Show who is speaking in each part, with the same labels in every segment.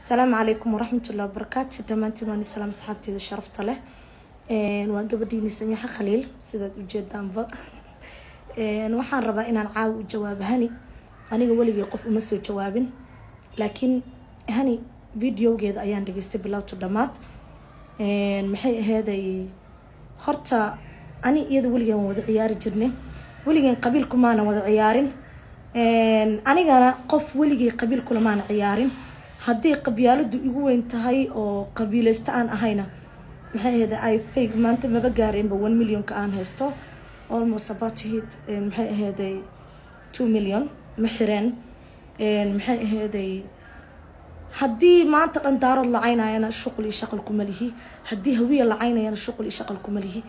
Speaker 1: السلام عليكم ورحمة الله وبركاته. دمانتي واني سلام صحابتي ذا شرفت له. وقبديني سميحة خليل سيدة جدا با. وحان ربا إن نعاو جواب هني. أنا قولي يقف ومسوي جواب. لكن هني فيديو جيد أيان دقيستي بلاو تدمات. محي هذا خرطة أنا يد ولي وضع عياري جرني. ولي قبيلكم أنا وضع عيارين. أنا قف ولي قبيلكم ما أنا عيارين. haddii qabyaaladu igu weyn tahay oo qabiilaysta aan ahayna maxay ahayd I think maanta maba gaareenba 1 million ka aan haysto almost about hit maxay ahayd 2 million ma xireen maxay ahayd haddii maanta dhan daarad lacaynayana shuqul iyo shaqal kuma lihi haddii hawiya lacaynayana shuqul iyo shaqal kuma lihi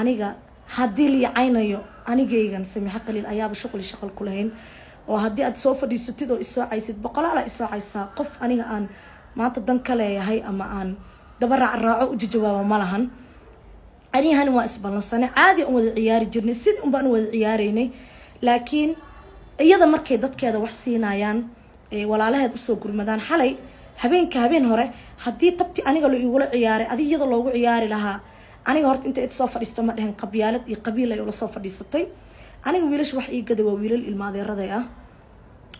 Speaker 1: aniga haddii la yacaynayo anigaygan Samiixa Khaliil ayaaba shuqul iyo shaqal ku lahayn oo haddii aad soo fadhiisatid oo isoo caysid boqolaal isoo caysaa qof aniga aan maanta dan ka leeyahay ama aan daba raaco u jawaabo ma lahan aniga waa isbalansanay caadi aan wada ciyaari jirnay sid un baan wada ciyaareynay laakiin iyada markay dadkeeda wax siinayaan walaalaheed u soo gurmadaan xalay habeen hore haddii tabti aniga la igula ciyaaray adiga iyada loogu ciyaari lahaa aniga horta inta soo fadhiisto ma dhahan qabyaalad iyo qabiil ay ula soo fadhiisatay aniga wiilash wax ii gaday waa wiilal ilmaadeeraday ah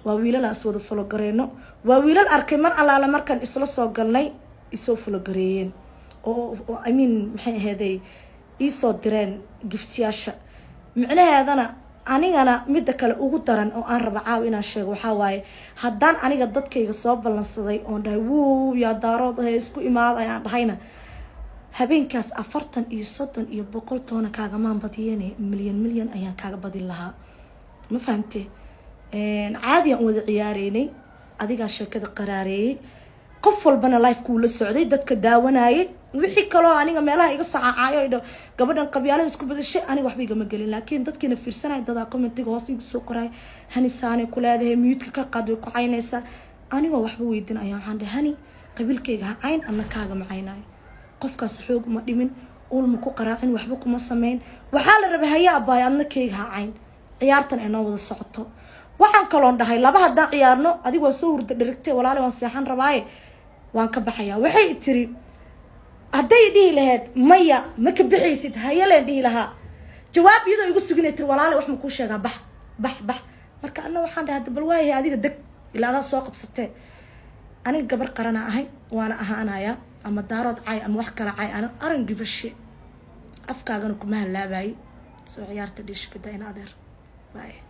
Speaker 1: waa wiilal aan wada folo gareeno waa wiilal arkay mar allaala markan isla soo galnay isoo folo gareeyeen oo I mean maxay ahaday isoo direen giftiyasha macnaheedana anigana mid kale ugu daran oo aan raba caaw inaan sheego waxa waaye haddaan aniga dadkayga soo balansaday oo dhahay wuu yaa daarood ay isku imaadayaan dhahayna habeenkaas 40 iyo 30 iyo 100 toona kaaga maan badiyeen milyan ayaan kaaga badin lahaa ma fahamtay caadi aan wada ciyaareynay adiga sheekada qaraareeyay qof walbana live ku la socday dadka daawanayay wixii kale oo aniga meelaha iga sacaacayo gabadhan qabyaalada isku badashay aniga waxba igama galin laakiin dadkina fiirsanay dad commentiga hoos igu soo qoray hani saane ku leedahay mute ka qaado ku caynaysa aniga waxba weydin ayaan waxaan dhahay qabiilkayga ha cayn anna kaaga macaynay qofkaas xoog ma dhimin ulma ku qaraacin waxba kuma sameyn waxa la rabay hayaa baay adna kayga ha cayn ciyaartan ay noo wada socoto waxaan kaloon dhahay laba haddaan ciyaarno adigu waa soo hurda dhirigtay walaal waan seexan rabaaye waan ka baxayaa waxay tiri hadday dhihi lahayd maya ma ka bixaysid hayaleen dhihi lahaa jawaab iyadoo igu suginay tiri walaal wax ma ku sheegaa bax marka anna waxaan dhahay bal waayahay adiga deg ilaa aad soo qabsatay aniga gabar qarana ahay waana ahaanaya ama daarood caay ama wax kala caay ana aran give a shit afkaagana kuma halaabaay soo ciyaarta dhishkada in adeer bye